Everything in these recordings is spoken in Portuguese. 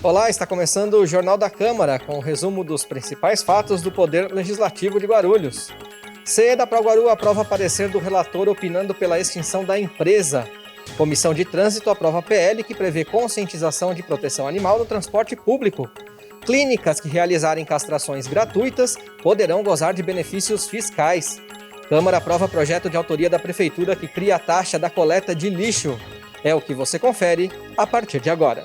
Olá, está começando o Jornal da Câmara, com o resumo dos principais fatos do Poder Legislativo de Guarulhos. CE da Proguaru aprova parecer do relator opinando pela extinção da empresa. Comissão de Trânsito aprova PL que prevê conscientização de proteção animal no transporte público. Clínicas que realizarem castrações gratuitas poderão gozar de benefícios fiscais. Câmara aprova projeto de autoria da Prefeitura que cria a taxa da coleta de lixo. É o que você confere a partir de agora.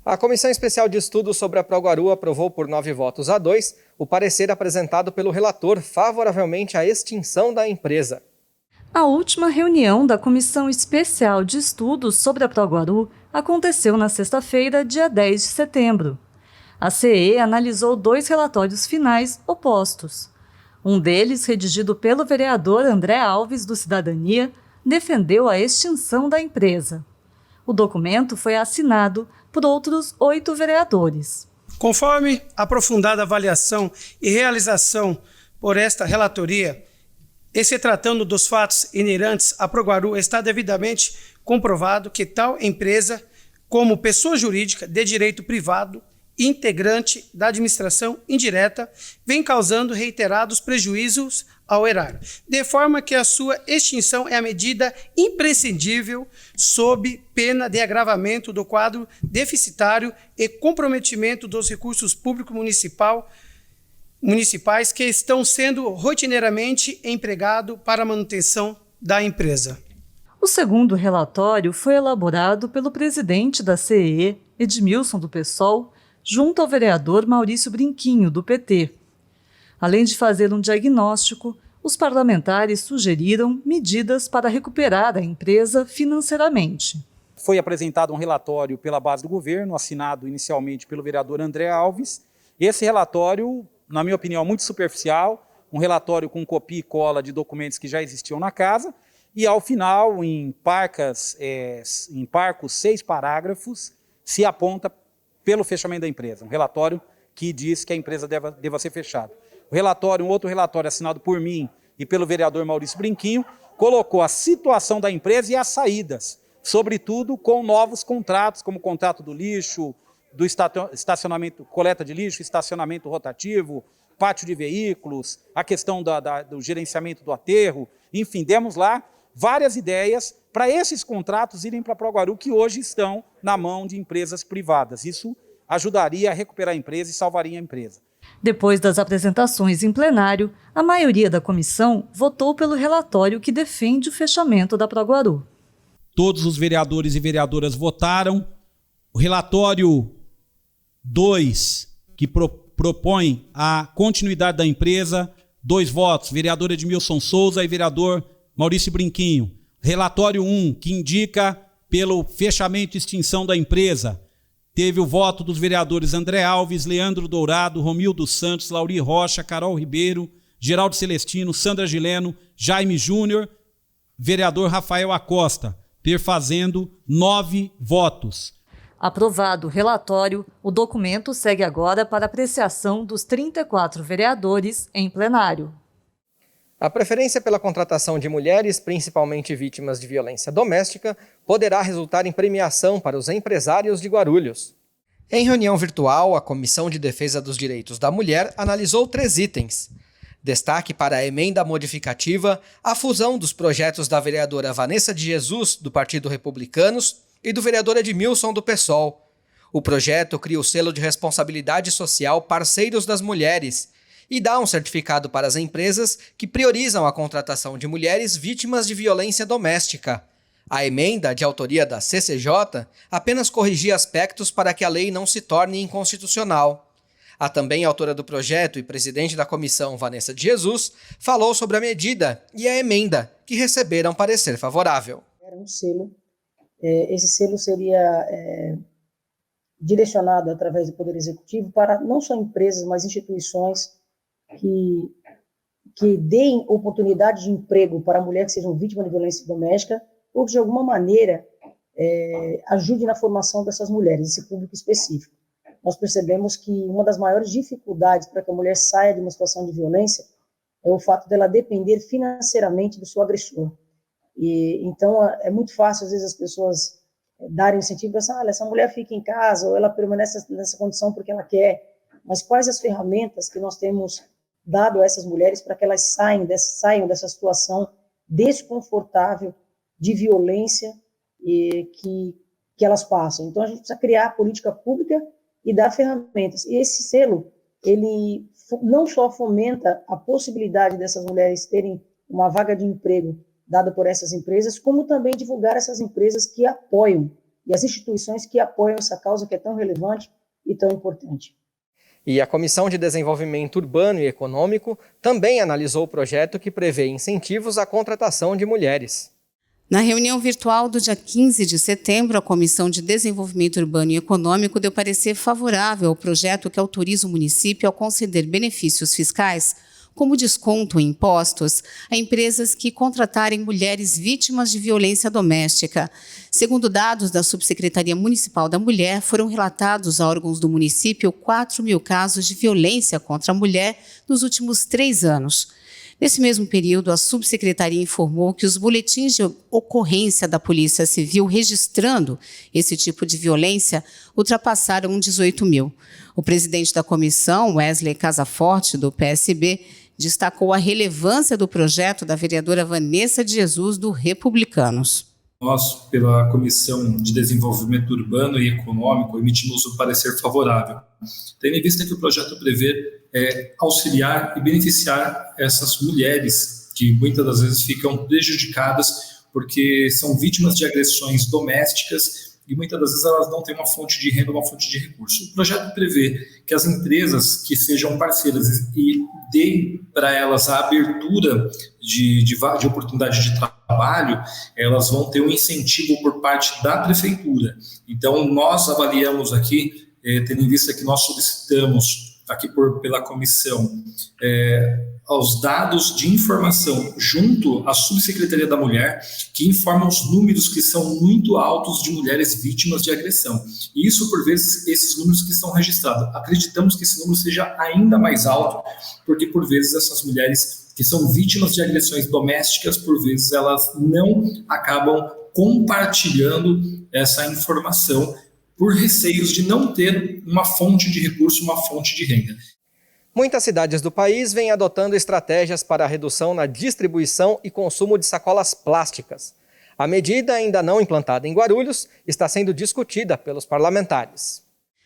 A Comissão Especial de Estudos sobre a Proguaru aprovou por 9 votos a 2 o parecer apresentado pelo relator favoravelmente à extinção da empresa. A última reunião da Comissão Especial de Estudos sobre a Proguaru aconteceu na sexta-feira, dia 10 de setembro. A CE analisou 2 relatórios finais opostos. Um deles, redigido pelo vereador André Alves, do Cidadania, defendeu a extinção da empresa. O documento foi assinado por outros 8 vereadores. Conforme aprofundada avaliação e realização por esta relatoria, e se tratando dos fatos inerentes à Proguaru, está devidamente comprovado que tal empresa, como pessoa jurídica de direito privado, integrante da administração indireta, vem causando reiterados prejuízos ao erário, de forma que a sua extinção é a medida imprescindível sob pena de agravamento do quadro deficitário e comprometimento dos recursos públicos municipais que estão sendo rotineiramente empregados para a manutenção da empresa. O segundo relatório foi elaborado pelo presidente da CE, Edmilson do PSOL, junto ao vereador Maurício Brinquinho, do PT. Além de fazer um diagnóstico, os parlamentares sugeriram medidas para recuperar a empresa financeiramente. Foi apresentado um relatório pela base do governo, assinado inicialmente pelo vereador André Alves. Esse relatório, na minha opinião, muito superficial, um relatório com copia e cola de documentos que já existiam na casa, e ao final, em parcos 6 parágrafos, se aponta pelo fechamento da empresa. Um relatório que diz que a empresa deva ser fechada. Um outro relatório assinado por mim e pelo vereador Maurício Brinquinho, colocou a situação da empresa e as saídas, sobretudo com novos contratos, como o contrato do lixo, do estacionamento, coleta de lixo, estacionamento rotativo, pátio de veículos, a questão do gerenciamento do aterro, enfim, demos lá várias ideias para esses contratos irem para a Proguaru, que hoje estão na mão de empresas privadas. Isso ajudaria a recuperar a empresa e salvaria a empresa. Depois das apresentações em plenário, a maioria da comissão votou pelo relatório que defende o fechamento da Proguaru. Todos os vereadores e vereadoras votaram. O relatório 2, que propõe a continuidade da empresa, 2 votos, vereador Edmilson Souza e vereador Maurício Brinquinho. Relatório 1, que indica pelo fechamento e extinção da empresa, teve o voto dos vereadores André Alves, Leandro Dourado, Romildo Santos, Lauri Rocha, Carol Ribeiro, Geraldo Celestino, Sandra Gileno, Jaime Júnior, vereador Rafael Acosta, perfazendo 9 votos. Aprovado o relatório, o documento segue agora para apreciação dos 34 vereadores em plenário. A preferência pela contratação de mulheres, principalmente vítimas de violência doméstica, poderá resultar em premiação para os empresários de Guarulhos. Em reunião virtual, a Comissão de Defesa dos Direitos da Mulher analisou 3 itens. Destaque para a emenda modificativa, a fusão dos projetos da vereadora Vanessa de Jesus, do Partido Republicanos, e do vereador Edmilson, do PSOL. O projeto cria o selo de responsabilidade social Parceiros das Mulheres e dá um certificado para as empresas que priorizam a contratação de mulheres vítimas de violência doméstica. A emenda, de autoria da CCJ, apenas corrigia aspectos para que a lei não se torne inconstitucional. A também autora do projeto e presidente da comissão, Vanessa de Jesus, falou sobre a medida e a emenda, que receberam parecer favorável. Era um selo. Esse selo seria direcionado através do Poder Executivo para não só empresas, mas instituições que deem oportunidade de emprego para mulheres que sejam vítimas de violência doméstica ou que, de alguma maneira, ajude na formação dessas mulheres, esse público específico. Nós percebemos que uma das maiores dificuldades para que a mulher saia de uma situação de violência é o fato dela depender financeiramente do seu agressor. Então, é muito fácil, às vezes, as pessoas darem incentivo e pensar, essa mulher fica em casa, ou ela permanece nessa condição porque ela quer. Mas quais as ferramentas que nós temos dado a essas mulheres para que elas saiam dessa situação desconfortável de violência que elas passam? Então, a gente precisa criar política pública e dar ferramentas. E esse selo, ele não só fomenta a possibilidade dessas mulheres terem uma vaga de emprego dada por essas empresas, como também divulgar essas empresas que apoiam e as instituições que apoiam essa causa que é tão relevante e tão importante. E a Comissão de Desenvolvimento Urbano e Econômico também analisou o projeto que prevê incentivos à contratação de mulheres. Na reunião virtual do dia 15 de setembro, a Comissão de Desenvolvimento Urbano e Econômico deu parecer favorável ao projeto que autoriza o município a conceder benefícios fiscais, como desconto em impostos, a empresas que contratarem mulheres vítimas de violência doméstica. Segundo dados da Subsecretaria Municipal da Mulher, foram relatados a órgãos do município 4.000 casos de violência contra a mulher nos últimos 3 anos. Nesse mesmo período, a subsecretaria informou que os boletins de ocorrência da Polícia Civil registrando esse tipo de violência ultrapassaram 18.000. O presidente da comissão, Wesley Casaforte, do PSB, destacou a relevância do projeto da vereadora Vanessa de Jesus, do Republicanos. Nós, pela Comissão de Desenvolvimento Urbano e Econômico, emitimos um parecer favorável, tendo em vista que o projeto prevê auxiliar e beneficiar essas mulheres que muitas das vezes ficam prejudicadas porque são vítimas de agressões domésticas e muitas das vezes elas não têm uma fonte de renda, uma fonte de recurso. O projeto prevê que as empresas que sejam parceiras e deem para elas a abertura de oportunidade de trabalho, elas vão ter um incentivo por parte da prefeitura. Então, nós avaliamos aqui, tendo em vista que nós solicitamos aqui pela comissão, aos dados de informação junto à Subsecretaria da Mulher, que informam os números que são muito altos de mulheres vítimas de agressão. E isso, por vezes, esses números que estão registrados. Acreditamos que esse número seja ainda mais alto, porque, por vezes, essas mulheres que são vítimas de agressões domésticas, por vezes, elas não acabam compartilhando essa informação por receios de não ter uma fonte de recurso, uma fonte de renda. Muitas cidades do país vêm adotando estratégias para a redução na distribuição e consumo de sacolas plásticas. A medida, ainda não implantada em Guarulhos, está sendo discutida pelos parlamentares.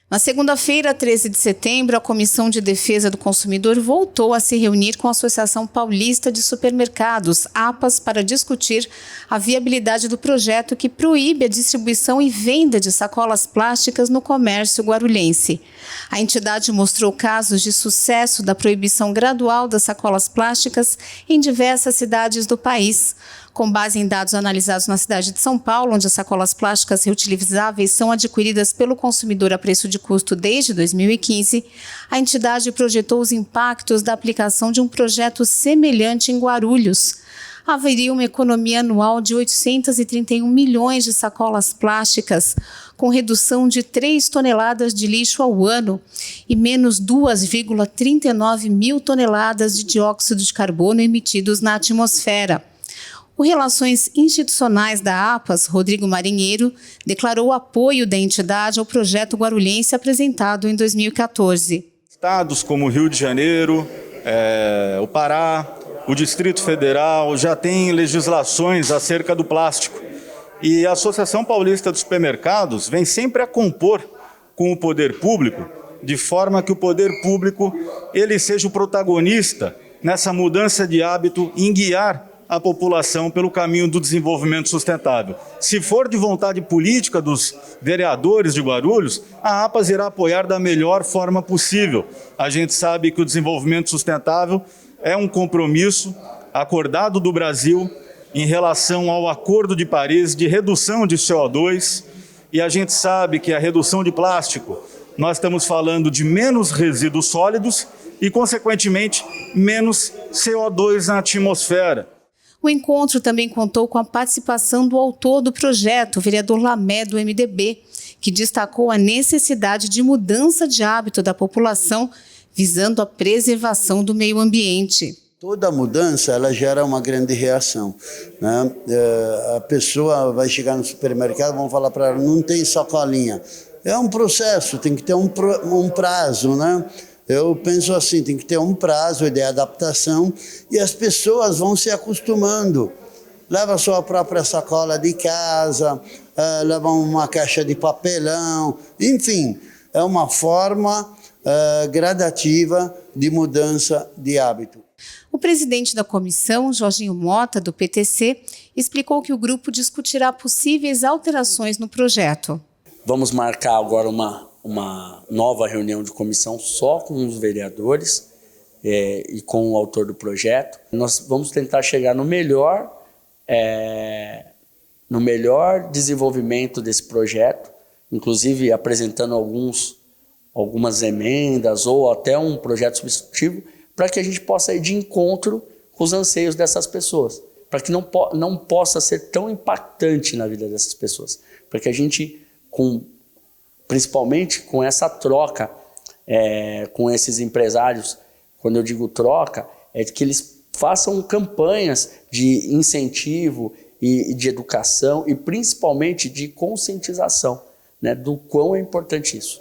Na segunda-feira, 13 de setembro, a Comissão de Defesa do Consumidor voltou a se reunir com a Associação Paulista de Supermercados, APAS, para discutir a viabilidade do projeto que proíbe a distribuição e venda de sacolas plásticas no comércio guarulhense. A entidade mostrou casos de sucesso da proibição gradual das sacolas plásticas em diversas cidades do país. Com base em dados analisados na cidade de São Paulo, onde as sacolas plásticas reutilizáveis são adquiridas pelo consumidor a preço de custo desde 2015, a entidade projetou os impactos da aplicação de um projeto semelhante em Guarulhos. Haveria uma economia anual de 831 milhões de sacolas plásticas, com redução de 3 toneladas de lixo ao ano e menos 2,39 mil toneladas de dióxido de carbono emitidos na atmosfera. O Relações Institucionais da APAS, Rodrigo Marinheiro, declarou o apoio da entidade ao projeto guarulhense apresentado em 2014. Estados como o Rio de Janeiro, o Pará, o Distrito Federal já têm legislações acerca do plástico. E a Associação Paulista dos Supermercados vem sempre a compor com o poder público, de forma que o poder público ele seja o protagonista nessa mudança de hábito em guiar a população pelo caminho do desenvolvimento sustentável. Se for de vontade política dos vereadores de Guarulhos, a APAS irá apoiar da melhor forma possível. A gente sabe que o desenvolvimento sustentável é um compromisso acordado do Brasil em relação ao Acordo de Paris de redução de CO2, e a gente sabe que a redução de plástico, nós estamos falando de menos resíduos sólidos e, consequentemente, menos CO2 na atmosfera. O encontro também contou com a participação do autor do projeto, o vereador Lamé, do MDB, que destacou a necessidade de mudança de hábito da população, visando a preservação do meio ambiente. Toda mudança ela gera uma grande reação, né? A pessoa vai chegar no supermercado, vão falar para ela, não tem sacolinha. É um processo, tem que ter um prazo, né? Eu penso assim, tem que ter um prazo de adaptação e as pessoas vão se acostumando. Leva a sua própria sacola de casa, leva uma caixa de papelão, enfim, é uma forma gradativa de mudança de hábito. O presidente da comissão, Jorginho Mota, do PTC, explicou que o grupo discutirá possíveis alterações no projeto. Vamos marcar agora uma nova reunião de comissão só com os vereadores e com o autor do projeto. Nós vamos tentar chegar no melhor desenvolvimento desse projeto, inclusive apresentando algumas emendas ou até um projeto substitutivo, para que a gente possa ir de encontro com os anseios dessas pessoas, para que não possa ser tão impactante na vida dessas pessoas, para que a gente, principalmente com essa troca com esses empresários, quando eu digo troca, é que eles façam campanhas de incentivo e de educação e principalmente de conscientização, né, do quão é importante isso.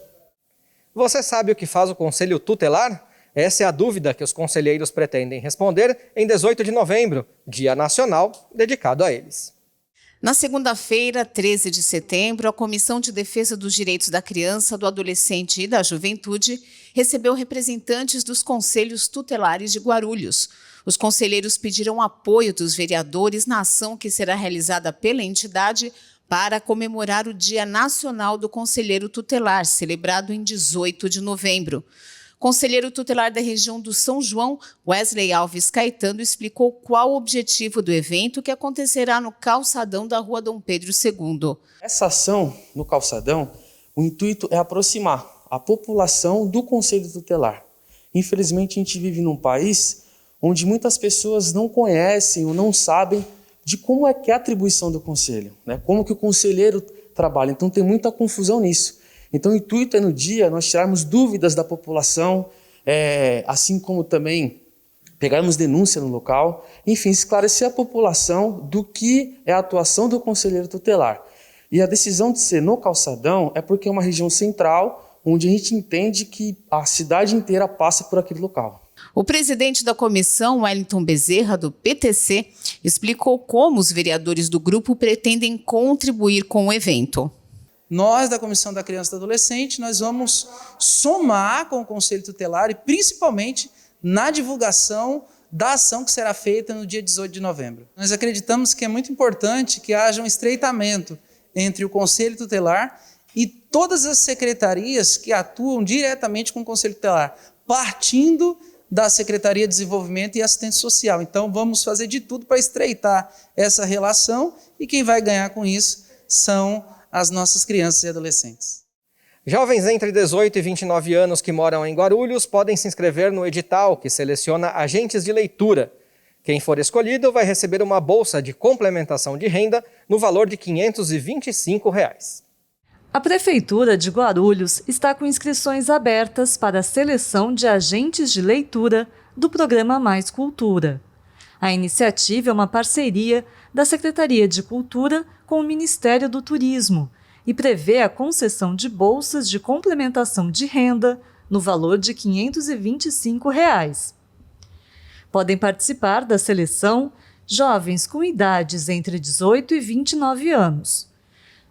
Você sabe o que faz o Conselho Tutelar? Essa é a dúvida que os conselheiros pretendem responder em 18 de novembro, Dia Nacional dedicado a eles. Na segunda-feira, 13 de setembro, a Comissão de Defesa dos Direitos da Criança, do Adolescente e da Juventude recebeu representantes dos Conselhos Tutelares de Guarulhos. Os conselheiros pediram apoio dos vereadores na ação que será realizada pela entidade para comemorar o Dia Nacional do Conselheiro Tutelar, celebrado em 18 de novembro. Conselheiro tutelar da região do São João, Wesley Alves Caetano, explicou qual o objetivo do evento que acontecerá no calçadão da Rua Dom Pedro II. Essa ação no calçadão, o intuito é aproximar a população do Conselho Tutelar. Infelizmente, a gente vive num país onde muitas pessoas não conhecem ou não sabem de como é que é a atribuição do conselho, né? Como que o conselheiro trabalha. Então, tem muita confusão nisso. Então, o intuito é no dia nós tirarmos dúvidas da população, assim como também pegarmos denúncia no local, enfim, esclarecer a população do que é a atuação do conselheiro tutelar. E a decisão de ser no calçadão é porque é uma região central, onde a gente entende que a cidade inteira passa por aquele local. O presidente da comissão, Wellington Bezerra, do PTC, explicou como os vereadores do grupo pretendem contribuir com o evento. Nós, da Comissão da Criança e do Adolescente, nós vamos somar com o Conselho Tutelar e principalmente na divulgação da ação que será feita no dia 18 de novembro. Nós acreditamos que é muito importante que haja um estreitamento entre o Conselho Tutelar e todas as secretarias que atuam diretamente com o Conselho Tutelar, partindo da Secretaria de Desenvolvimento e Assistência Social. Então, vamos fazer de tudo para estreitar essa relação e quem vai ganhar com isso são as nossas crianças e adolescentes. Jovens entre 18 e 29 anos que moram em Guarulhos podem se inscrever no edital que seleciona agentes de leitura. Quem for escolhido vai receber uma bolsa de complementação de renda no valor de R$ 525. A Prefeitura de Guarulhos está com inscrições abertas para a seleção de agentes de leitura do programa Mais Cultura. A iniciativa é uma parceria da Secretaria de Cultura com o Ministério do Turismo e prevê a concessão de bolsas de complementação de renda no valor de R$ 525. Podem participar da seleção jovens com idades entre 18 e 29 anos.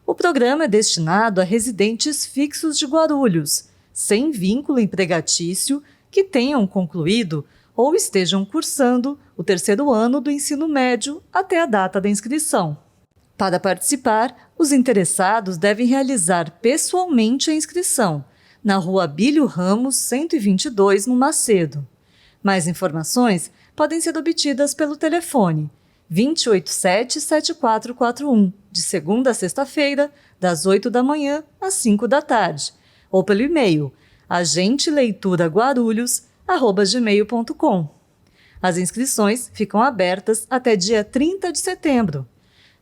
O programa é destinado a residentes fixos de Guarulhos, sem vínculo empregatício, que tenham concluído ou estejam cursando o 3º ano do ensino médio até a data da inscrição. Para participar, os interessados devem realizar pessoalmente a inscrição, na Rua Abílio Ramos, 122, no Macedo. Mais informações podem ser obtidas pelo telefone 287-7441, de segunda a sexta-feira, das 8 da manhã às 5 da tarde, ou pelo e-mail agenteleituraguarulhos@gmail.com. As inscrições ficam abertas até dia 30 de setembro.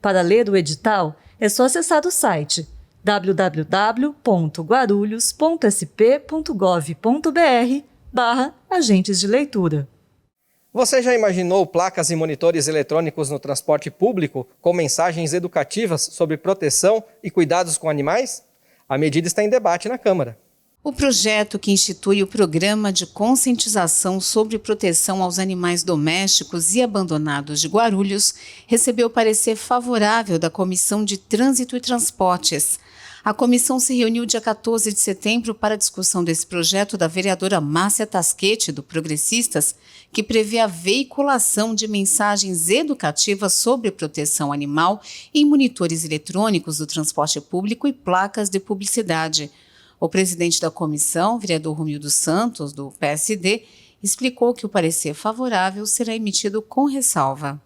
Para ler o edital, é só acessar o site www.guarulhos.sp.gov.br/agentes de leitura. Você já imaginou placas e monitores eletrônicos no transporte público com mensagens educativas sobre proteção e cuidados com animais? A medida está em debate na Câmara. O projeto que institui o Programa de Conscientização sobre Proteção aos Animais Domésticos e Abandonados de Guarulhos recebeu parecer favorável da Comissão de Trânsito e Transportes. A comissão se reuniu dia 14 de setembro para a discussão desse projeto da vereadora Márcia Tasquete, do Progressistas, que prevê a veiculação de mensagens educativas sobre proteção animal em monitores eletrônicos do transporte público e placas de publicidade. O presidente da comissão, vereador Romildo Santos, do PSD, explicou que o parecer favorável será emitido com ressalva.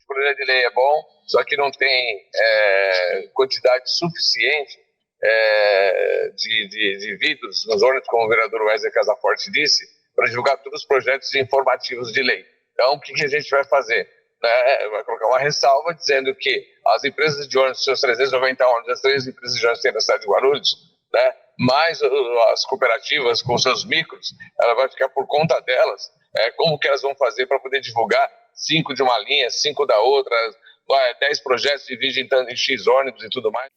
O projeto de lei é bom, só que não tem quantidade suficiente de vídeos nos ônibus, como o vereador Wesley Casaforte disse, para divulgar todos os projetos informativos de lei. Então, o que a gente vai fazer? Vai colocar uma ressalva dizendo que as empresas de ônibus, seus 390 ônibus, as 3 empresas de ônibus que tem na cidade de Guarulhos, mais as cooperativas com seus micros, ela vai ficar por conta delas, como que elas vão fazer para poder divulgar 5 de uma linha, 5 da outra, 10 projetos dividem em X ônibus e tudo mais.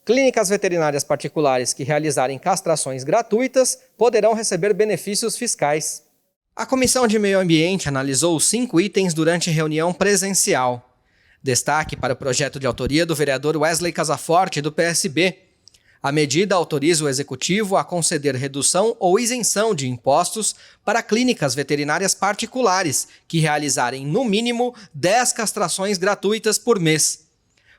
Clínicas veterinárias particulares que realizarem castrações gratuitas poderão receber benefícios fiscais. A Comissão de Meio Ambiente analisou os 5 itens durante reunião presencial. Destaque para o projeto de autoria do vereador Wesley Casaforte, do PSB. A medida autoriza o Executivo a conceder redução ou isenção de impostos para clínicas veterinárias particulares que realizarem, no mínimo, 10 castrações gratuitas por mês.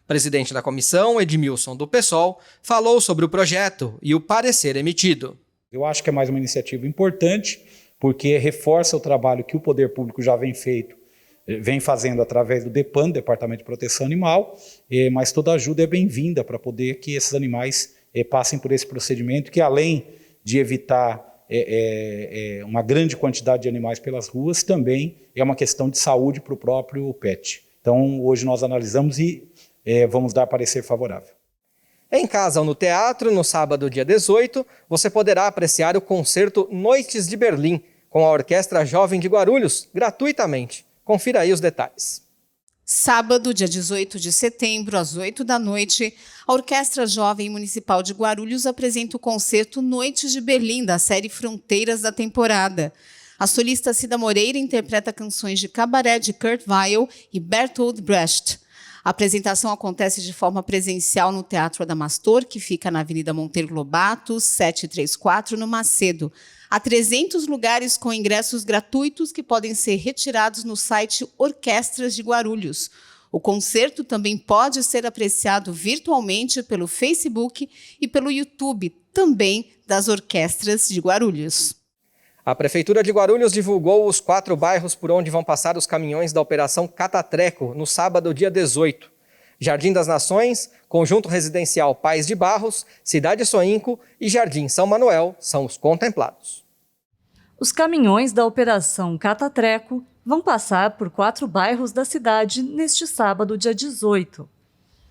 O presidente da comissão, Edmilson, do PSOL, falou sobre o projeto e o parecer emitido. Eu acho que é mais uma iniciativa importante, porque reforça o trabalho que o poder público já vem fazendo através do DEPAN, Departamento de Proteção Animal, mas toda ajuda é bem-vinda para poder que esses animais passem por esse procedimento, que além de evitar uma grande quantidade de animais pelas ruas, também é uma questão de saúde para o próprio pet. Então, hoje nós analisamos e vamos dar parecer favorável. Em casa ou no teatro, no sábado, dia 18, você poderá apreciar o concerto Noites de Berlim, com a Orquestra Jovem de Guarulhos, gratuitamente. Confira aí os detalhes. Sábado, dia 18 de setembro, às 8 da noite, a Orquestra Jovem Municipal de Guarulhos apresenta o concerto Noites de Berlim, da série Fronteiras da temporada. A solista Cida Moreira interpreta canções de cabaré de Kurt Weill e Bertolt Brecht. A apresentação acontece de forma presencial no Teatro Adamastor, que fica na Avenida Monteiro Lobato, 734, no Macedo. Há 300 lugares com ingressos gratuitos que podem ser retirados no site Orquestras de Guarulhos. O concerto também pode ser apreciado virtualmente pelo Facebook e pelo YouTube, também das Orquestras de Guarulhos. A Prefeitura de Guarulhos divulgou os 4 bairros por onde vão passar os caminhões da Operação Catatreco, no sábado, dia 18. Jardim das Nações, Conjunto Residencial Pais de Barros, Cidade Soinco e Jardim São Manuel são os contemplados. Os caminhões da Operação Catatreco vão passar por 4 bairros da cidade neste sábado, dia 18.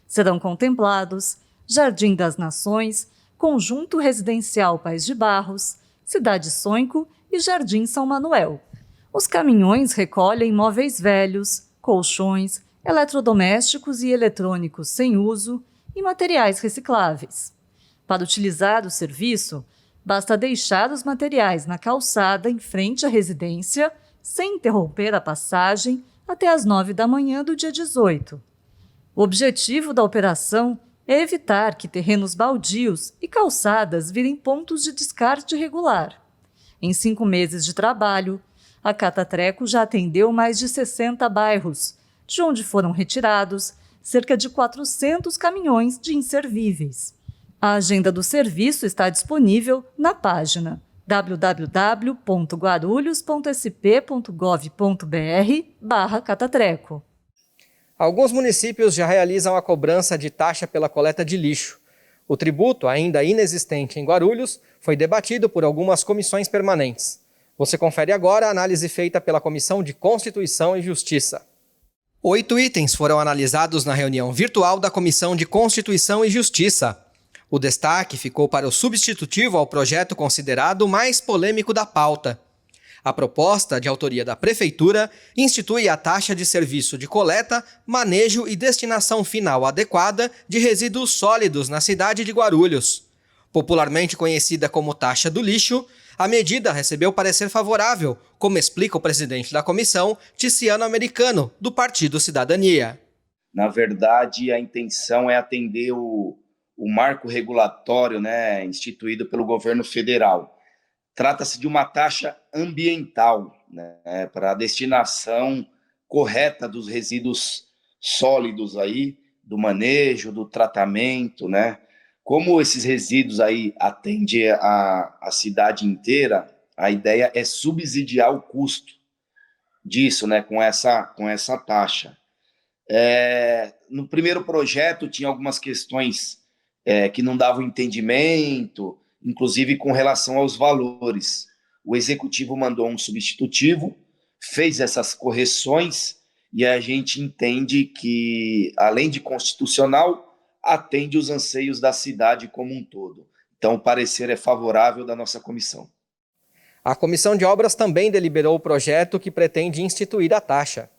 Serão contemplados Jardim das Nações, Conjunto Residencial Pais de Barros, Cidade Soinco e Jardim São Manuel. Os caminhões recolhem móveis velhos, colchões, eletrodomésticos e eletrônicos sem uso e materiais recicláveis. Para utilizar o serviço, basta deixar os materiais na calçada em frente à residência, sem interromper a passagem, até às 9 da manhã do dia 18. O objetivo da operação é evitar que terrenos baldios e calçadas virem pontos de descarte irregular. Em 5 meses de trabalho, a Catatreco já atendeu mais de 60 bairros, de onde foram retirados cerca de 400 caminhões de inservíveis. A agenda do serviço está disponível na página www.guarulhos.sp.gov.br/Catatreco. Alguns municípios já realizam a cobrança de taxa pela coleta de lixo. O tributo, ainda inexistente em Guarulhos, foi debatido por algumas comissões permanentes. Você confere agora a análise feita pela Comissão de Constituição e Justiça. 8 itens foram analisados na reunião virtual da Comissão de Constituição e Justiça. O destaque ficou para o substitutivo ao projeto considerado o mais polêmico da pauta. A proposta, de autoria da Prefeitura, institui a taxa de serviço de coleta, manejo e destinação final adequada de resíduos sólidos na cidade de Guarulhos. Popularmente conhecida como taxa do lixo, a medida recebeu parecer favorável, como explica o presidente da comissão, Ticiano Americano, do Partido Cidadania. Na verdade, a intenção é atender o marco regulatório, instituído pelo governo federal. Trata-se de uma taxa ambiental, para a destinação correta dos resíduos sólidos aí, do manejo, do tratamento, Como esses resíduos aí atendem a cidade inteira, a ideia é subsidiar o custo disso, com essa taxa. No primeiro projeto tinha algumas questões que não davam entendimento, inclusive com relação aos valores. O executivo mandou um substitutivo, fez essas correções e a gente entende que, além de constitucional, atende os anseios da cidade como um todo. Então, o parecer é favorável da nossa comissão. A Comissão de Obras também deliberou o projeto que pretende instituir a taxa.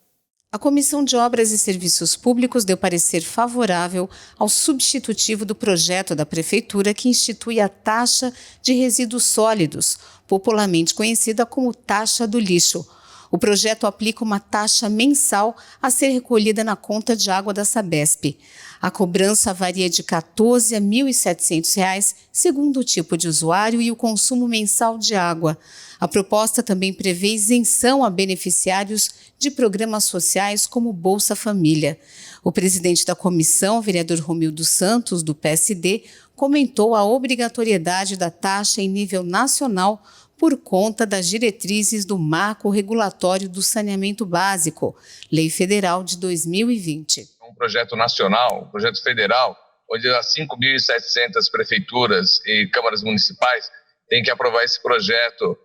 A Comissão de Obras e Serviços Públicos deu parecer favorável ao substitutivo do projeto da Prefeitura que institui a taxa de resíduos sólidos, popularmente conhecida como taxa do lixo. O projeto aplica uma taxa mensal a ser recolhida na conta de água da Sabesp. A cobrança varia de R$ 14 a R$ 1.700, segundo o tipo de usuário e o consumo mensal de água. A proposta também prevê isenção a beneficiários de programas sociais como Bolsa Família. O presidente da comissão, vereador Romildo Santos, do PSD, comentou a obrigatoriedade da taxa em nível nacional por conta das diretrizes do Marco Regulatório do Saneamento Básico, Lei Federal de 2020. Um projeto nacional, um projeto federal, onde as 5.700 prefeituras e câmaras municipais têm que aprovar esse projeto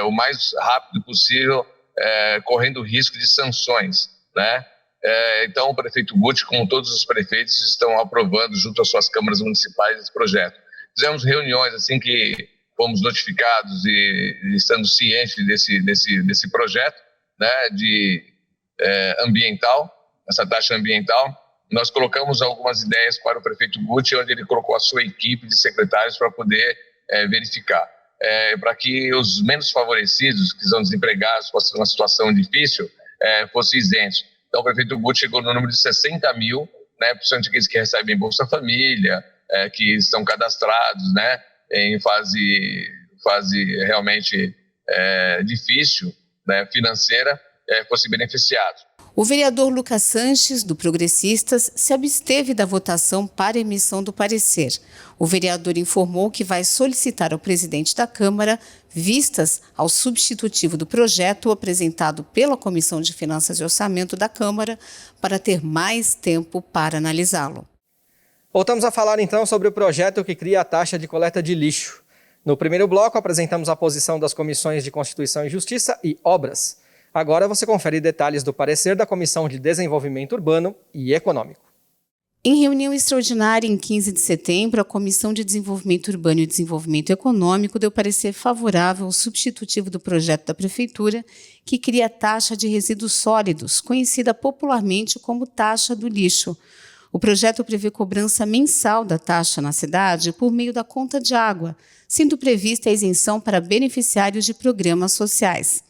o mais rápido possível, correndo risco de sanções, Então, o prefeito Guti, como todos os prefeitos, estão aprovando junto às suas câmaras municipais esse projeto. Fizemos reuniões assim que fomos notificados e estando cientes desse projeto, ambiental, essa taxa ambiental. Nós colocamos algumas ideias para o prefeito Guti, onde ele colocou a sua equipe de secretários para poder verificar. Para que os menos favorecidos, que são desempregados, possam ter uma situação difícil, fossem isentos. Então, o prefeito Guti chegou no número de 60 mil, principalmente aqueles que recebem Bolsa Família, que estão cadastrados, em fase realmente difícil, financeira, fossem beneficiados. O vereador Lucas Sanches, do Progressistas, se absteve da votação para emissão do parecer. O vereador informou que vai solicitar ao presidente da Câmara vistas ao substitutivo do projeto apresentado pela Comissão de Finanças e Orçamento da Câmara para ter mais tempo para analisá-lo. Voltamos a falar então sobre o projeto que cria a taxa de coleta de lixo. No primeiro bloco, apresentamos a posição das Comissões de Constituição e Justiça e Obras. Agora você confere detalhes do parecer da Comissão de Desenvolvimento Urbano e Econômico. Em reunião extraordinária em 15 de setembro, a Comissão de Desenvolvimento Urbano e Desenvolvimento Econômico deu parecer favorável ao substitutivo do projeto da Prefeitura que cria a taxa de resíduos sólidos, conhecida popularmente como taxa do lixo. O projeto prevê cobrança mensal da taxa na cidade por meio da conta de água, sendo prevista a isenção para beneficiários de programas sociais.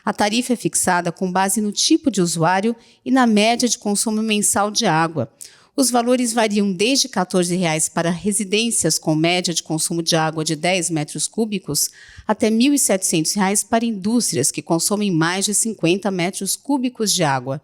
A tarifa é fixada com base no tipo de usuário e na média de consumo mensal de água. Os valores variam desde R$ 14,00 para residências com média de consumo de água de 10 metros cúbicos até R$ 1.700 para indústrias que consomem mais de 50 metros cúbicos de água.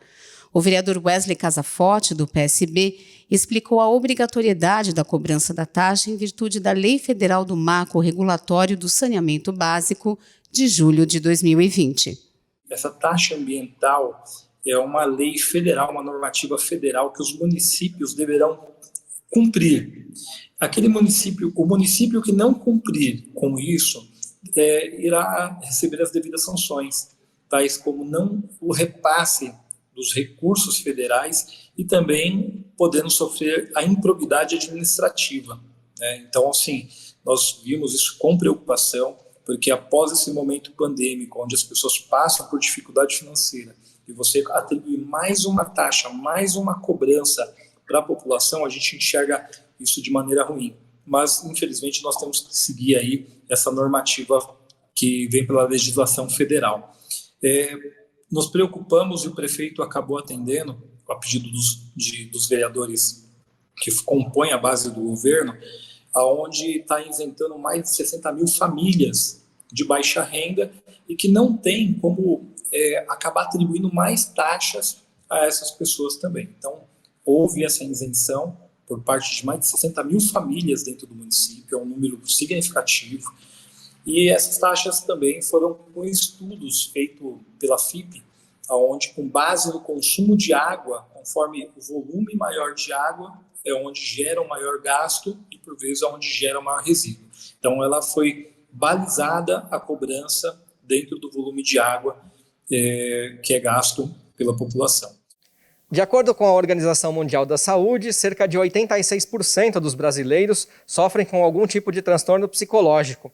O vereador Wesley Casaforte, do PSB, explicou a obrigatoriedade da cobrança da taxa em virtude da Lei Federal do Marco Regulatório do Saneamento Básico de julho de 2020. Essa taxa ambiental é uma lei federal, uma normativa federal que os municípios deverão cumprir. O município que não cumprir com isso, irá receber as devidas sanções, tais como não o repasse dos recursos federais e também podendo sofrer a improbidade administrativa, né? Então, assim, nós vimos isso com preocupação, porque após esse momento pandêmico, onde as pessoas passam por dificuldade financeira, e você atribuir mais uma taxa, mais uma cobrança para a população, a gente enxerga isso de maneira ruim. Mas, infelizmente, nós temos que seguir aí essa normativa que vem pela legislação federal. Nos preocupamos, e o prefeito acabou atendendo, a pedido dos vereadores que compõem a base do governo, onde está isentando mais de 60 mil famílias de baixa renda e que não tem como acabar atribuindo mais taxas a essas pessoas também. Então, houve essa isenção por parte de mais de 60 mil famílias dentro do município, é um número significativo. E essas taxas também foram com estudos feitos pela FIPE, onde, com base no consumo de água, conforme o volume maior de água, é onde gera um maior gasto e, por vezes, é onde gera um maior resíduo. Então, ela foi balizada a cobrança dentro do volume de água que é gasto pela população. De acordo com a Organização Mundial da Saúde, cerca de 86% dos brasileiros sofrem com algum tipo de transtorno psicológico.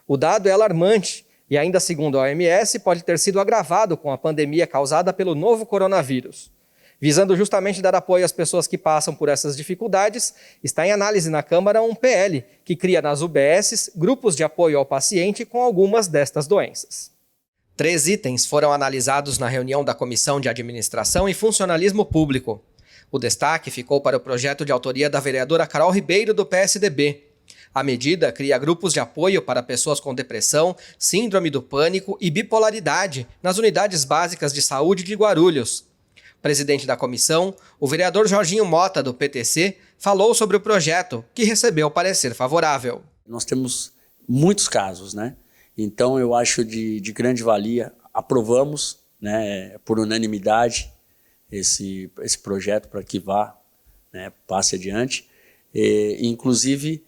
O dado é alarmante e, ainda segundo a OMS, pode ter sido agravado com a pandemia causada pelo novo coronavírus. Visando justamente dar apoio às pessoas que passam por essas dificuldades, está em análise na Câmara um PL que cria nas UBSs grupos de apoio ao paciente com algumas destas doenças. 3 itens foram analisados na reunião da Comissão de Administração e Funcionalismo Público. O destaque ficou para o projeto de autoria da vereadora Carol Ribeiro, do PSDB. A medida cria grupos de apoio para pessoas com depressão, síndrome do pânico e bipolaridade nas unidades básicas de saúde de Guarulhos. Presidente da comissão, o vereador Jorginho Mota, do PTC, falou sobre o projeto, que recebeu parecer favorável. Nós temos muitos casos, né? Então, eu acho de grande valia. Aprovamos, né, por unanimidade esse projeto para que vá, né, passe adiante. Inclusive,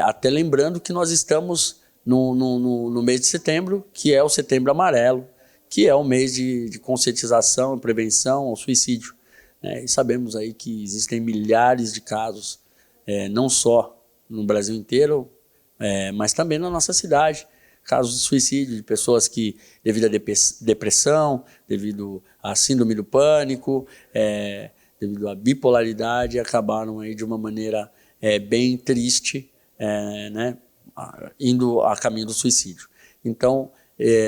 até lembrando que nós estamos no mês de setembro, que é o Setembro Amarelo, que é o mês de conscientização e prevenção ao suicídio, né? E sabemos aí que existem milhares de casos, não só no Brasil inteiro, mas também na nossa cidade. Casos de suicídio de pessoas que, devido à depressão, devido à síndrome do pânico, devido à bipolaridade, acabaram aí de uma maneira bem triste, né, indo a caminho do suicídio. Então,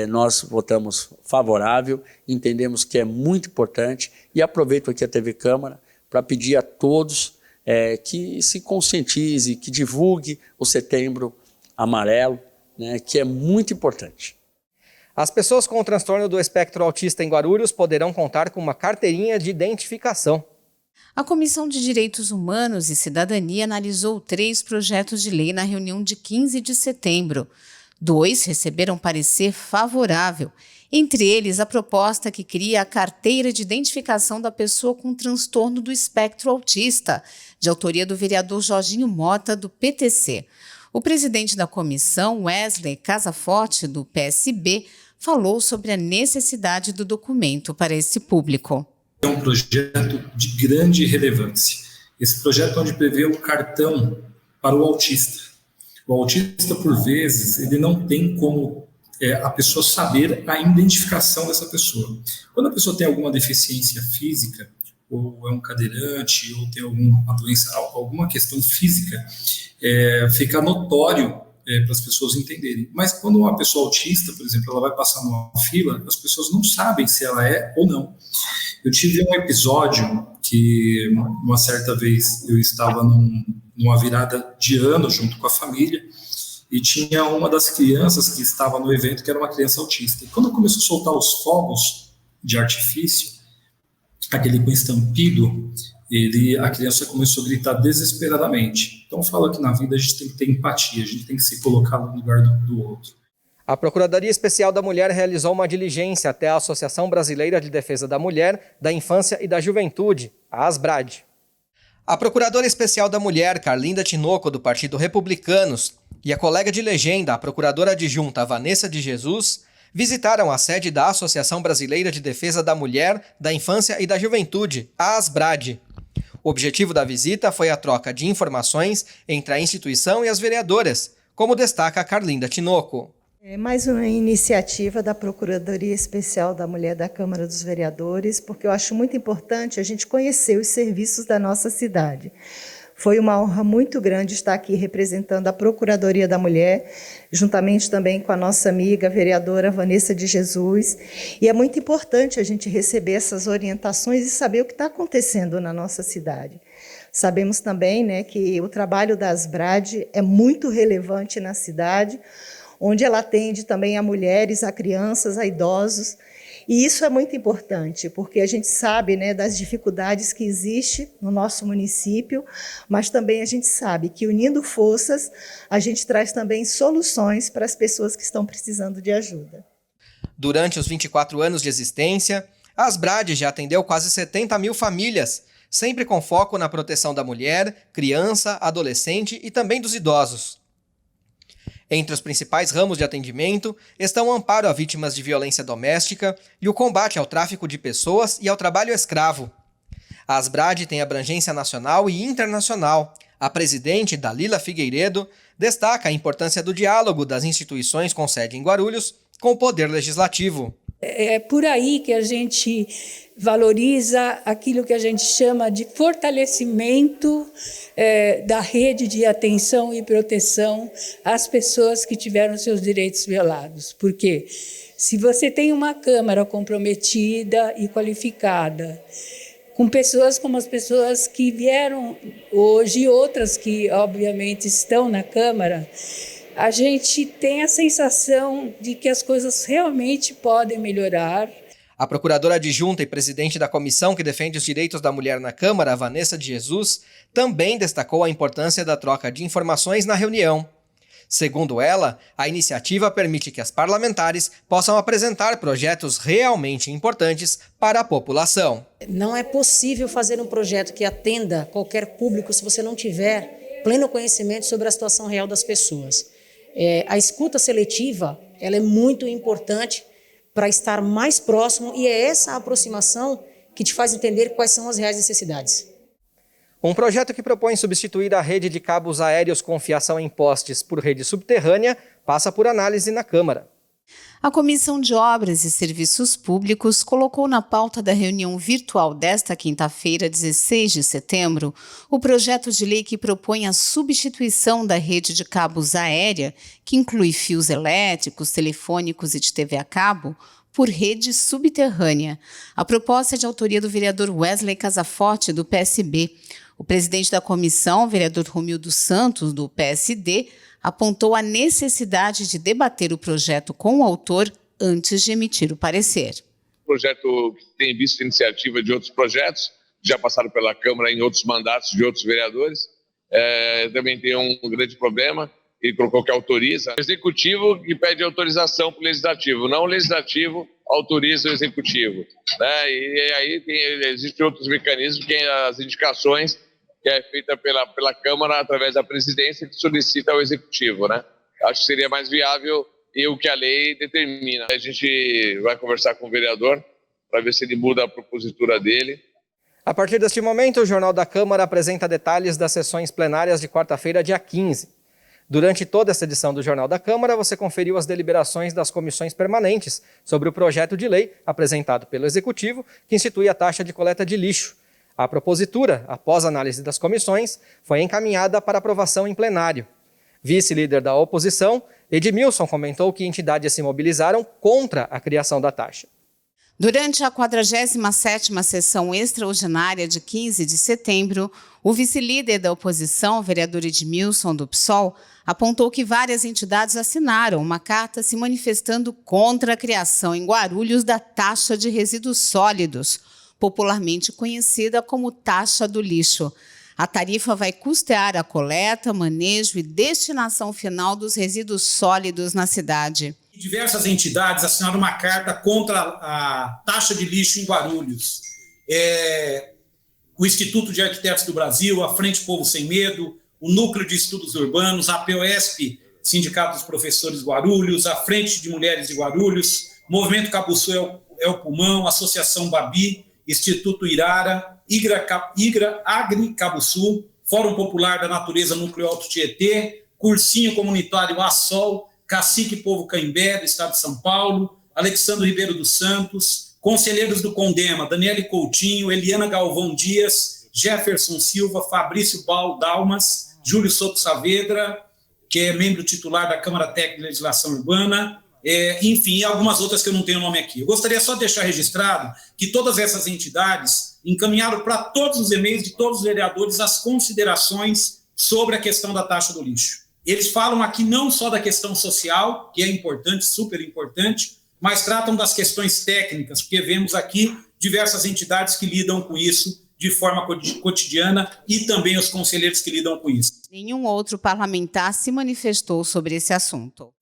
nós votamos favorável, entendemos que é muito importante e aproveito aqui a TV Câmara para pedir a todos que se conscientize, que divulgue o Setembro Amarelo, né, que é muito importante. As pessoas com o transtorno do espectro autista em Guarulhos poderão contar com uma carteirinha de identificação. A Comissão de Direitos Humanos e Cidadania analisou 3 projetos de lei na reunião de 15 de setembro. 2 receberam parecer favorável, entre eles a proposta que cria a carteira de identificação da pessoa com transtorno do espectro autista, de autoria do vereador Jorginho Mota, do PTC. O presidente da comissão, Wesley Casaforte, do PSB, falou sobre a necessidade do documento para esse público. É um projeto de grande relevância. Esse projeto onde prevê o cartão para o autista. O autista, por vezes, ele não tem como a pessoa saber a identificação dessa pessoa. Quando a pessoa tem alguma deficiência física, ou é um cadeirante, ou tem alguma doença, alguma questão física, fica notório para as pessoas entenderem. Mas quando uma pessoa autista, por exemplo, ela vai passar numa fila, as pessoas não sabem se ela é ou não. Eu tive um episódio que, uma certa vez, eu estava numa virada de ano junto com a família, e tinha uma das crianças que estava no evento, que era uma criança autista. E quando começou a soltar os fogos de artifício, aquele com estampido, a criança começou a gritar desesperadamente. Então, fala que na vida a gente tem que ter empatia, a gente tem que se colocar no lugar do outro. A Procuradoria Especial da Mulher realizou uma diligência até a Associação Brasileira de Defesa da Mulher, da Infância e da Juventude, a ASBRAD. A Procuradora Especial da Mulher, Carlinda Tinoco, do Partido Republicanos, e a colega de legenda, a procuradora adjunta Vanessa de Jesus, visitaram a sede da Associação Brasileira de Defesa da Mulher, da Infância e da Juventude, a ASBRAD. O objetivo da visita foi a troca de informações entre a instituição e as vereadoras, como destaca a Carlinda Tinoco. É mais uma iniciativa da Procuradoria Especial da Mulher da Câmara dos Vereadores, porque eu acho muito importante a gente conhecer os serviços da nossa cidade. Foi uma honra muito grande estar aqui representando a Procuradoria da Mulher, juntamente também com a nossa amiga vereadora Vanessa de Jesus. E é muito importante a gente receber essas orientações e saber o que está acontecendo na nossa cidade. Sabemos também, né, que o trabalho da ASBRAD é muito relevante na cidade, onde ela atende também a mulheres, a crianças, a idosos. E isso é muito importante, porque a gente sabe, né, das dificuldades que existem no nosso município, mas também a gente sabe que, unindo forças, a gente traz também soluções para as pessoas que estão precisando de ajuda. Durante os 24 anos de existência, a ASBRAD já atendeu quase 70 mil famílias, sempre com foco na proteção da mulher, criança, adolescente e também dos idosos. Entre os principais ramos de atendimento estão o amparo a vítimas de violência doméstica e o combate ao tráfico de pessoas e ao trabalho escravo. A ASBRAD tem abrangência nacional e internacional. A presidente, Dalila Figueiredo, destaca a importância do diálogo das instituições com sede em Guarulhos com o Poder Legislativo. É por aí que a gente valoriza aquilo que a gente chama de fortalecimento da rede de atenção e proteção às pessoas que tiveram seus direitos violados. Porque se você tem uma Câmara comprometida e qualificada, com pessoas como as pessoas que vieram hoje e outras que, obviamente, estão na Câmara, a gente tem a sensação de que as coisas realmente podem melhorar. A procuradora adjunta e presidente da comissão que defende os direitos da mulher na Câmara, Vanessa de Jesus, também destacou a importância da troca de informações na reunião. Segundo ela, a iniciativa permite que as parlamentares possam apresentar projetos realmente importantes para a população. Não é possível fazer um projeto que atenda qualquer público se você não tiver pleno conhecimento sobre a situação real das pessoas. A escuta seletiva ela é muito importante para estar mais próximo e é essa aproximação que te faz entender quais são as reais necessidades. Um projeto que propõe substituir a rede de cabos aéreos com fiação em postes por rede subterrânea passa por análise na Câmara. A Comissão de Obras e Serviços Públicos colocou na pauta da reunião virtual desta quinta-feira, 16 de setembro, o projeto de lei que propõe a substituição da rede de cabos aérea, que inclui fios elétricos, telefônicos e de TV a cabo, por rede subterrânea. A proposta é de autoria do vereador Wesley Casaforte, do PSB. O presidente da comissão, o vereador Romildo Santos, do PSD, apontou a necessidade de debater o projeto com o autor antes de emitir o parecer. O projeto tem visto iniciativa de outros projetos, já passaram pela Câmara em outros mandatos de outros vereadores. Também tem um grande problema, ele colocou que autoriza. O Executivo que pede autorização para o Legislativo, não o Legislativo autoriza o Executivo. Né? E aí existem outros mecanismos, que as indicações que é feita pela Câmara através da presidência, que solicita ao Executivo, né? Acho que seria mais viável e o que a lei determina. A gente vai conversar com o vereador para ver se ele muda a propositura dele. A partir deste momento, o Jornal da Câmara apresenta detalhes das sessões plenárias de quarta-feira, dia 15. Durante toda essa edição do Jornal da Câmara, você conferiu as deliberações das comissões permanentes sobre o projeto de lei apresentado pelo Executivo, que institui a taxa de coleta de lixo. A propositura, após análise das comissões, foi encaminhada para aprovação em plenário. Vice-líder da oposição, Edmilson, comentou que entidades se mobilizaram contra a criação da taxa. Durante a 47ª sessão extraordinária de 15 de setembro, o vice-líder da oposição, o vereador Edmilson, do PSOL, apontou que várias entidades assinaram uma carta se manifestando contra a criação em Guarulhos da taxa de resíduos sólidos, popularmente conhecida como taxa do lixo. A tarifa vai custear a coleta, manejo e destinação final dos resíduos sólidos na cidade. Diversas entidades assinaram uma carta contra a taxa de lixo em Guarulhos. O Instituto de Arquitetos do Brasil, a Frente Povo Sem Medo, o Núcleo de Estudos Urbanos, a POSP Sindicato dos Professores de Guarulhos, a Frente de Mulheres de Guarulhos, Movimento Cabuçu é o Pulmão, Associação Babi, Instituto Irara, Igra Agri Cabuçu, Fórum Popular da Natureza Núcleo Alto Tietê, Cursinho Comunitário Assol, Cacique Povo Caimbé, do Estado de São Paulo, Alexandre Ribeiro dos Santos, Conselheiros do Condema, Daniele Coutinho, Eliana Galvão Dias, Jefferson Silva, Fabrício Dalmas, Júlio Soto Saavedra, que é membro titular da Câmara Técnica de Legislação Urbana, enfim, e algumas outras que eu não tenho nome aqui. Eu gostaria só de deixar registrado que todas essas entidades encaminharam para todos os e-mails de todos os vereadores as considerações sobre a questão da taxa do lixo. Eles falam aqui não só da questão social, que é importante, super importante, mas tratam das questões técnicas, porque vemos aqui diversas entidades que lidam com isso de forma cotidiana e também os conselheiros que lidam com isso. Nenhum outro parlamentar se manifestou sobre esse assunto.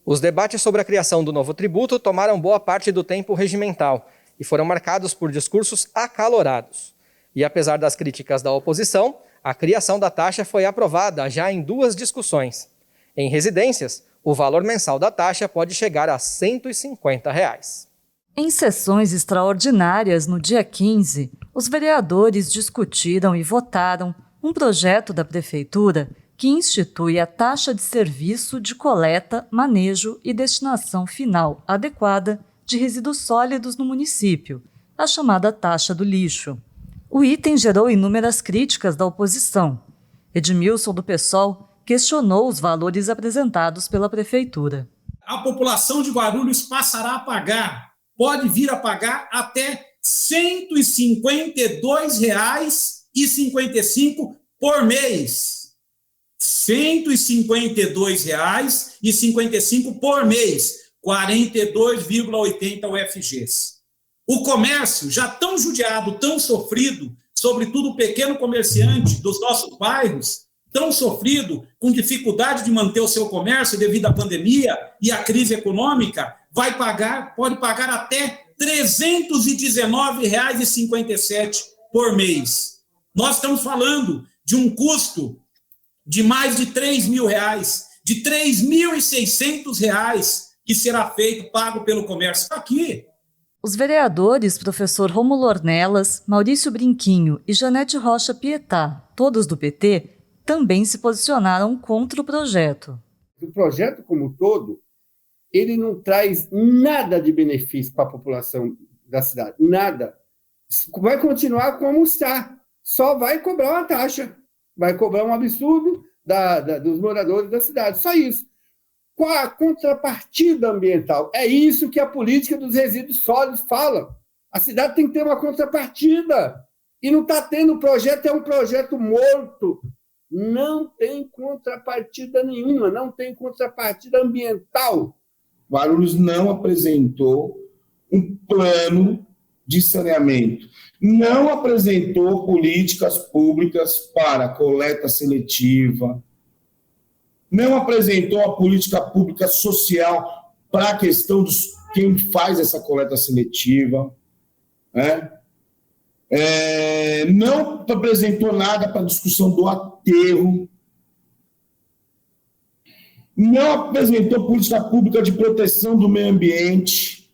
Os debates sobre a criação do novo tributo tomaram boa parte do tempo regimental e foram marcados por discursos acalorados. E apesar das críticas da oposição, a criação da taxa foi aprovada já em 2 discussões. Em residências, o valor mensal da taxa pode chegar a R$ 150. Em sessões extraordinárias no dia 15, os vereadores discutiram e votaram um projeto da Prefeitura que institui a taxa de serviço de coleta, manejo e destinação final adequada de resíduos sólidos no município, a chamada taxa do lixo. O item gerou inúmeras críticas da oposição. Edmilson, do PSOL, questionou os valores apresentados pela Prefeitura. A população de Guarulhos passará a pagar, pode vir a pagar até R$ 152,55 por mês. R$ 152,55 por mês, 42,80 UFGs. O comércio, já tão judiado, tão sofrido, sobretudo o pequeno comerciante dos nossos bairros, tão sofrido, com dificuldade de manter o seu comércio devido à pandemia e à crise econômica, pode pagar até R$ 319,57 por mês. Nós estamos falando de um custo de mais de R$ 3.000, de R$ 3.600 que será pago pelo comércio. Aqui. Os vereadores professor Rômulo Ornelas, Maurício Brinquinho e Janete Rocha Pietá, todos do PT, também se posicionaram contra o projeto. O projeto como um todo, ele não traz nada de benefício para a população da cidade, nada. Vai continuar como está, só vai cobrar uma taxa, vai cobrar um absurdo dos moradores da cidade, só isso. Qual a contrapartida ambiental? É isso que a política dos resíduos sólidos fala. A cidade tem que ter uma contrapartida. E não está tendo. O projeto é um projeto morto. Não tem contrapartida nenhuma, não tem contrapartida ambiental. Guarulhos não apresentou um plano de saneamento, não apresentou políticas públicas para coleta seletiva, não apresentou a política pública social para a questão de quem faz essa coleta seletiva, né? Não apresentou nada para a discussão do aterro, não apresentou política pública de proteção do meio ambiente.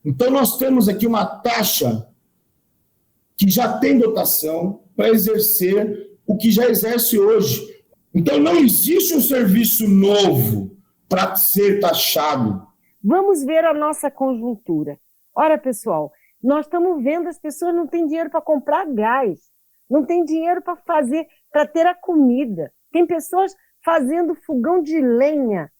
Então, nós temos aqui uma taxa que já tem dotação para exercer o que já exerce hoje. Então, não existe um serviço novo para ser taxado. Vamos ver a nossa conjuntura. Ora, pessoal, nós estamos vendo as pessoas não têm dinheiro para comprar gás, não tem dinheiro para ter a comida. Tem pessoas fazendo fogão de lenha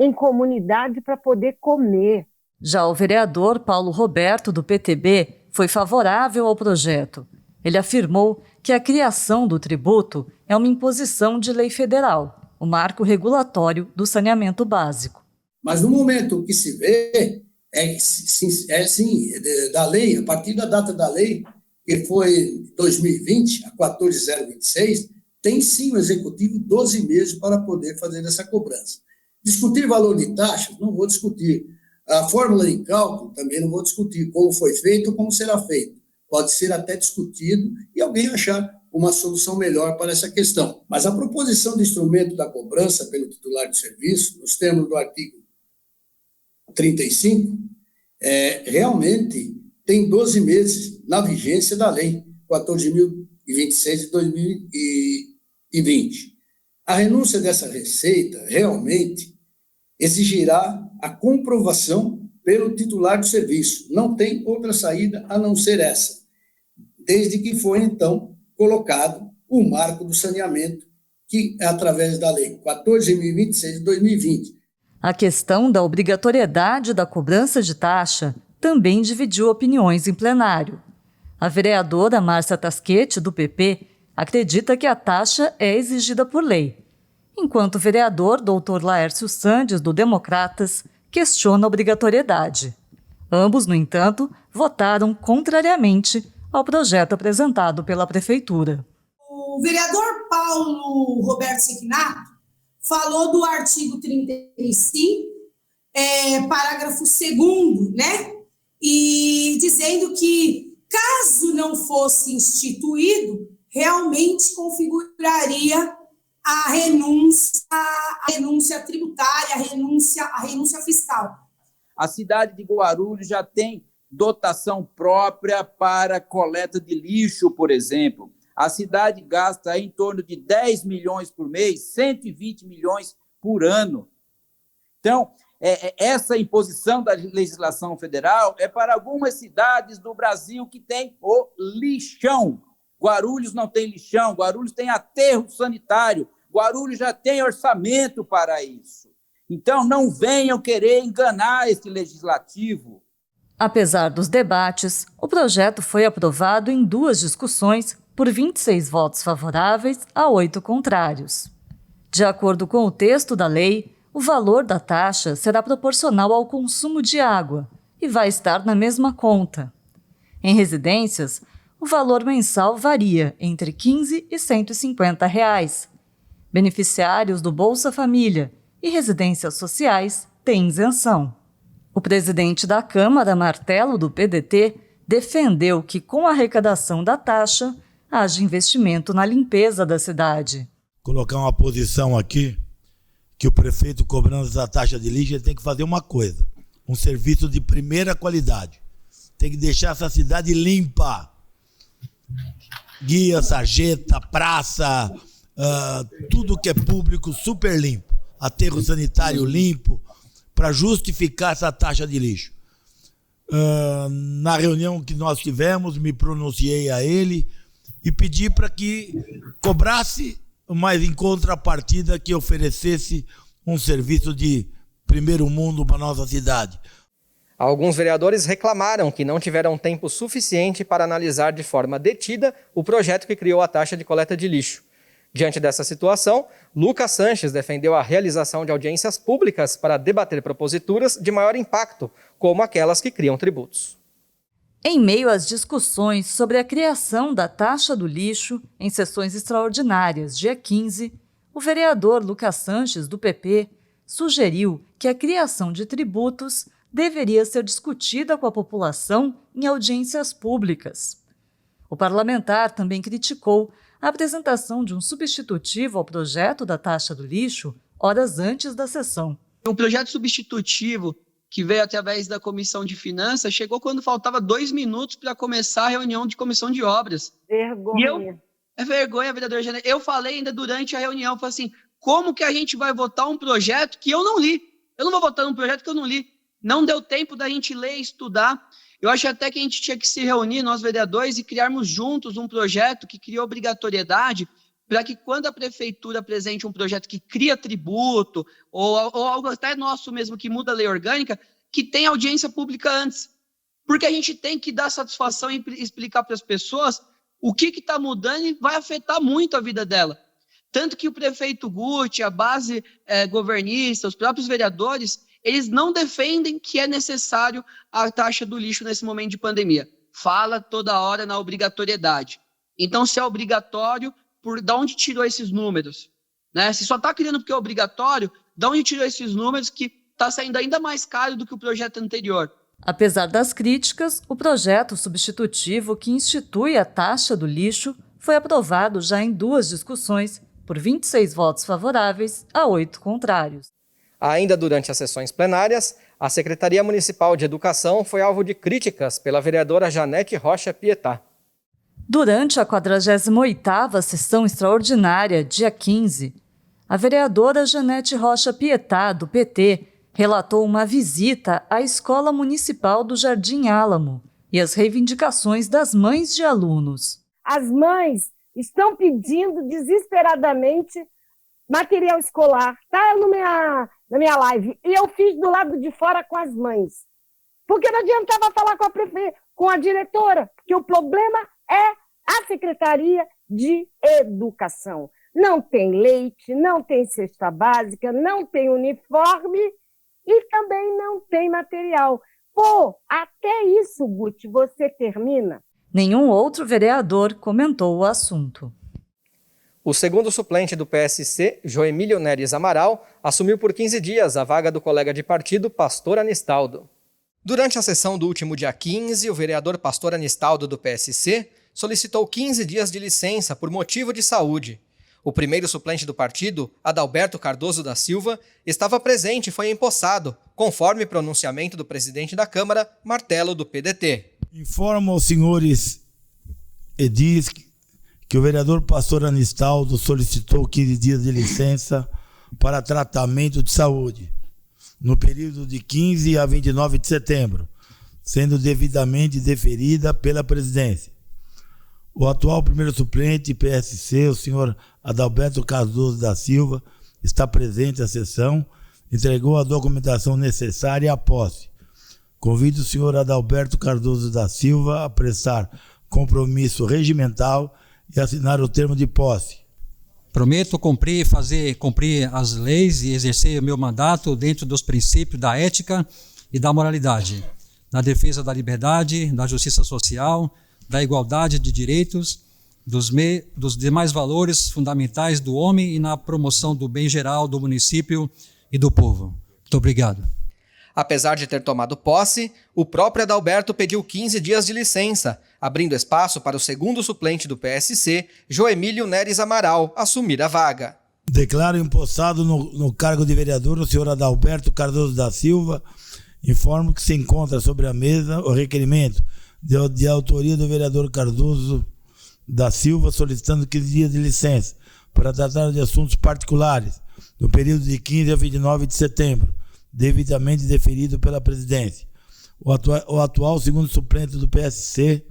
em comunidade para poder comer. Já o vereador Paulo Roberto, do PTB, foi favorável ao projeto. Ele afirmou que a criação do tributo é uma imposição de lei federal, o marco regulatório do saneamento básico. Mas no momento que se vê, da lei, a partir da data da lei, que foi 2020, a 14.026, tem sim o executivo 12 meses para poder fazer essa cobrança. Discutir valor de taxas, não vou discutir. A fórmula de cálculo também não vou discutir como foi feito ou como será feito. Pode ser até discutido e alguém achar uma solução melhor para essa questão. Mas a proposição de instrumento da cobrança pelo titular de serviço, nos termos do artigo 35, realmente tem 12 meses na vigência da Lei 14.026 de 2020. A renúncia dessa receita realmente exigirá a comprovação pelo titular do serviço. Não tem outra saída a não ser essa, desde que foi, então, colocado o marco do saneamento, que é através da Lei 14.026 de 2020. A questão da obrigatoriedade da cobrança de taxa também dividiu opiniões em plenário. A vereadora Márcia Tasquete, do PP, acredita que a taxa é exigida por lei, enquanto o vereador Dr. Laércio Sandes, do Democratas, questiona a obrigatoriedade. Ambos, no entanto, votaram contrariamente ao projeto apresentado pela Prefeitura. O vereador Paulo Roberto Sequinato falou do artigo 35, parágrafo 2º, né? E dizendo que, caso não fosse instituído, realmente configuraria a renúncia tributária, a renúncia fiscal. A cidade de Guarulhos já tem dotação própria para coleta de lixo, por exemplo. A cidade gasta em torno de 10 milhões por mês, 120 milhões por ano. Então, essa imposição da legislação federal é para algumas cidades do Brasil que tem o lixão. Guarulhos não tem lixão, Guarulhos tem aterro sanitário, Guarulhos já tem orçamento para isso. Então, não venham querer enganar esse legislativo. Apesar dos debates, o projeto foi aprovado em 2 discussões por 26 votos favoráveis a 8 contrários. De acordo com o texto da lei, o valor da taxa será proporcional ao consumo de água e vai estar na mesma conta. Em residências, o valor mensal varia entre R$ 15 e R$ 150. Beneficiários do Bolsa Família e residências sociais têm isenção. O presidente da Câmara, Martelo, do PDT, defendeu que, com a arrecadação da taxa, haja investimento na limpeza da cidade. Colocar uma posição aqui, que o prefeito cobrando essa taxa de lixo, ele tem que fazer uma coisa, um serviço de primeira qualidade. Tem que deixar essa cidade limpa. Guia, sarjeta, praça, tudo que é público super limpo. Aterro sanitário limpo, para justificar essa taxa de lixo. Na reunião que nós tivemos, me pronunciei a ele e pedi para que cobrasse, mas em contrapartida que oferecesse um serviço de primeiro mundo para a nossa cidade. Alguns vereadores reclamaram que não tiveram tempo suficiente para analisar de forma detida o projeto que criou a taxa de coleta de lixo. Diante dessa situação, Lucas Sanches defendeu a realização de audiências públicas para debater proposituras de maior impacto, como aquelas que criam tributos. Em meio às discussões sobre a criação da taxa do lixo, em sessões extraordinárias, dia 15, o vereador Lucas Sanches, do PP, sugeriu que a criação de tributos deveria ser discutida com a população em audiências públicas. O parlamentar também criticou a apresentação de um substitutivo ao projeto da taxa do lixo horas antes da sessão. Um projeto substitutivo que veio através da Comissão de Finanças chegou quando faltava 2 minutos para começar a reunião de comissão de obras. Vergonha. É vergonha, vereador Janeiro. Eu falei ainda durante a reunião, falei assim, como que a gente vai votar um projeto que eu não li? Eu não vou votar num projeto que eu não li. Não deu tempo da gente ler e estudar. Eu acho até que a gente tinha que se reunir, nós vereadores, e criarmos juntos um projeto que cria obrigatoriedade para que quando a prefeitura apresente um projeto que cria tributo, ou algo até nosso mesmo que muda a lei orgânica, que tenha audiência pública antes. Porque a gente tem que dar satisfação e explicar para as pessoas o que está mudando e vai afetar muito a vida dela. Tanto que o prefeito Guti, a base governista, os próprios vereadores, eles não defendem que é necessário a taxa do lixo nesse momento de pandemia. Fala toda hora na obrigatoriedade. Então, se é obrigatório, de onde tirou esses números? Né? Se só está criando porque é obrigatório, de onde tirou esses números que está saindo ainda mais caro do que o projeto anterior? Apesar das críticas, o projeto substitutivo que institui a taxa do lixo foi aprovado já em 2 discussões, por 26 votos favoráveis a 8 contrários. Ainda durante as sessões plenárias, a Secretaria Municipal de Educação foi alvo de críticas pela vereadora Janete Rocha Pietá. Durante a 48ª sessão extraordinária, dia 15, a vereadora Janete Rocha Pietá, do PT, relatou uma visita à Escola Municipal do Jardim Álamo e as reivindicações das mães de alunos. As mães estão pedindo desesperadamente material escolar. Está na minha live. E eu fiz do lado de fora com as mães. Porque não adiantava falar com a diretora, porque o problema é a Secretaria de Educação. Não tem leite, não tem cesta básica, não tem uniforme e também não tem material. Pô, até isso, Guti, você termina? Nenhum outro vereador comentou o assunto. O segundo suplente do PSC, Joemílio Neres Amaral, assumiu por 15 dias a vaga do colega de partido, Pastor Anistaldo. Durante a sessão do último dia 15, o vereador Pastor Anistaldo, do PSC, solicitou 15 dias de licença por motivo de saúde. O primeiro suplente do partido, Adalberto Cardoso da Silva, estava presente e foi empossado, conforme pronunciamento do presidente da Câmara, Martelo, do PDT. Informo aos senhores edis que o vereador Pastor Anistaldo solicitou 15 dias de licença para tratamento de saúde, no período de 15 a 29 de setembro, sendo devidamente deferida pela presidência. O atual primeiro suplente PSC, o senhor Adalberto Cardoso da Silva, está presente à sessão, entregou a documentação necessária à posse. Convido o senhor Adalberto Cardoso da Silva a prestar compromisso regimental e assinar o termo de posse. Prometo cumprir as leis e exercer o meu mandato dentro dos princípios da ética e da moralidade, na defesa da liberdade, da justiça social, da igualdade de direitos, dos demais valores fundamentais do homem e na promoção do bem geral do município e do povo. Muito obrigado. Apesar de ter tomado posse, o próprio Adalberto pediu 15 dias de licença, abrindo espaço para o segundo suplente do PSC, Joemílio Neres Amaral, assumir a vaga. Declaro empossado no cargo de vereador o senhor Adalberto Cardoso da Silva. Informo que se encontra sobre a mesa o requerimento de autoria do vereador Cardoso da Silva, solicitando 15 dias de licença para tratar de assuntos particulares, no período de 15 a 29 de setembro, devidamente deferido pela presidência. O atual segundo suplente do PSC,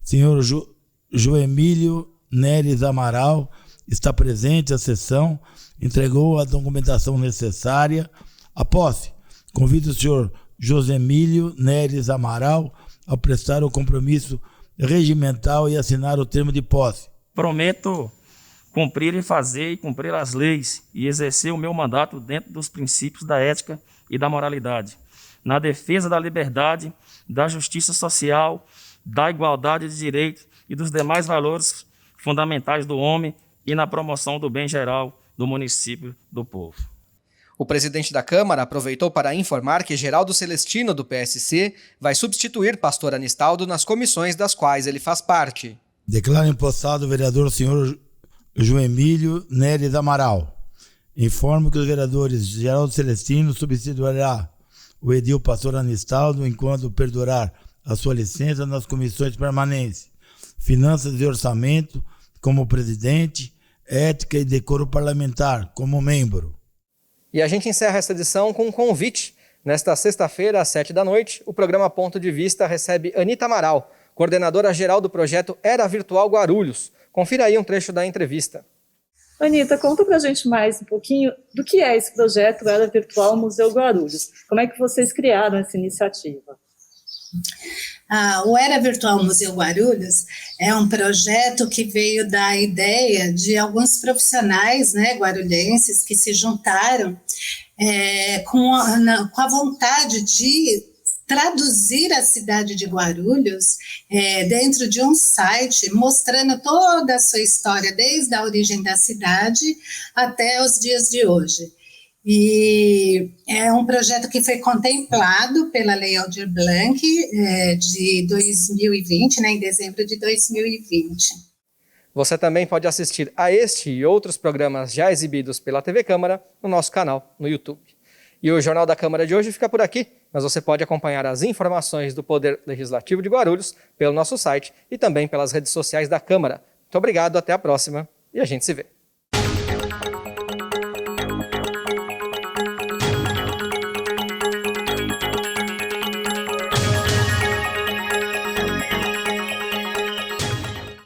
senhor Joemílio Neres Amaral, está presente à sessão, entregou a documentação necessária à posse. Convido o senhor Josemílio Neres Amaral a prestar o compromisso regimental e assinar o termo de posse. Prometo cumprir as leis e exercer o meu mandato dentro dos princípios da ética e da moralidade, na defesa da liberdade, da justiça social, da igualdade de direitos e dos demais valores fundamentais do homem e na promoção do bem geral do município do povo. O presidente da Câmara aproveitou para informar que Geraldo Celestino, do PSC, vai substituir Pastor Anistaldo nas comissões das quais ele faz parte. Declaro empossado o vereador senhor Joemílio Neres Amaral. Informo que os vereadores Geraldo Celestino substituirá o edil Pastor Anistaldo enquanto perdurar a sua licença nas comissões permanentes, Finanças e Orçamento como presidente, Ética e Decoro Parlamentar como membro. E a gente encerra essa edição com um convite. Nesta sexta-feira, às 19h, o programa Ponto de Vista recebe Anita Amaral, coordenadora-geral do projeto Era Virtual Guarulhos. Confira aí um trecho da entrevista. Anita, conta pra gente mais um pouquinho do que é esse projeto Era Virtual Museu Guarulhos. Como é que vocês criaram essa iniciativa? O Era Virtual Museu Guarulhos é um projeto que veio da ideia de alguns profissionais, né, guarulhenses que se juntaram com a vontade de traduzir a cidade de Guarulhos dentro de um site, mostrando toda a sua história, desde a origem da cidade até os dias de hoje. E é um projeto que foi contemplado pela Lei Aldir Blanc de 2020, né, em dezembro de 2020. Você também pode assistir a este e outros programas já exibidos pela TV Câmara no nosso canal no YouTube. E o Jornal da Câmara de hoje fica por aqui, mas você pode acompanhar as informações do Poder Legislativo de Guarulhos pelo nosso site e também pelas redes sociais da Câmara. Muito obrigado, até a próxima e a gente se vê.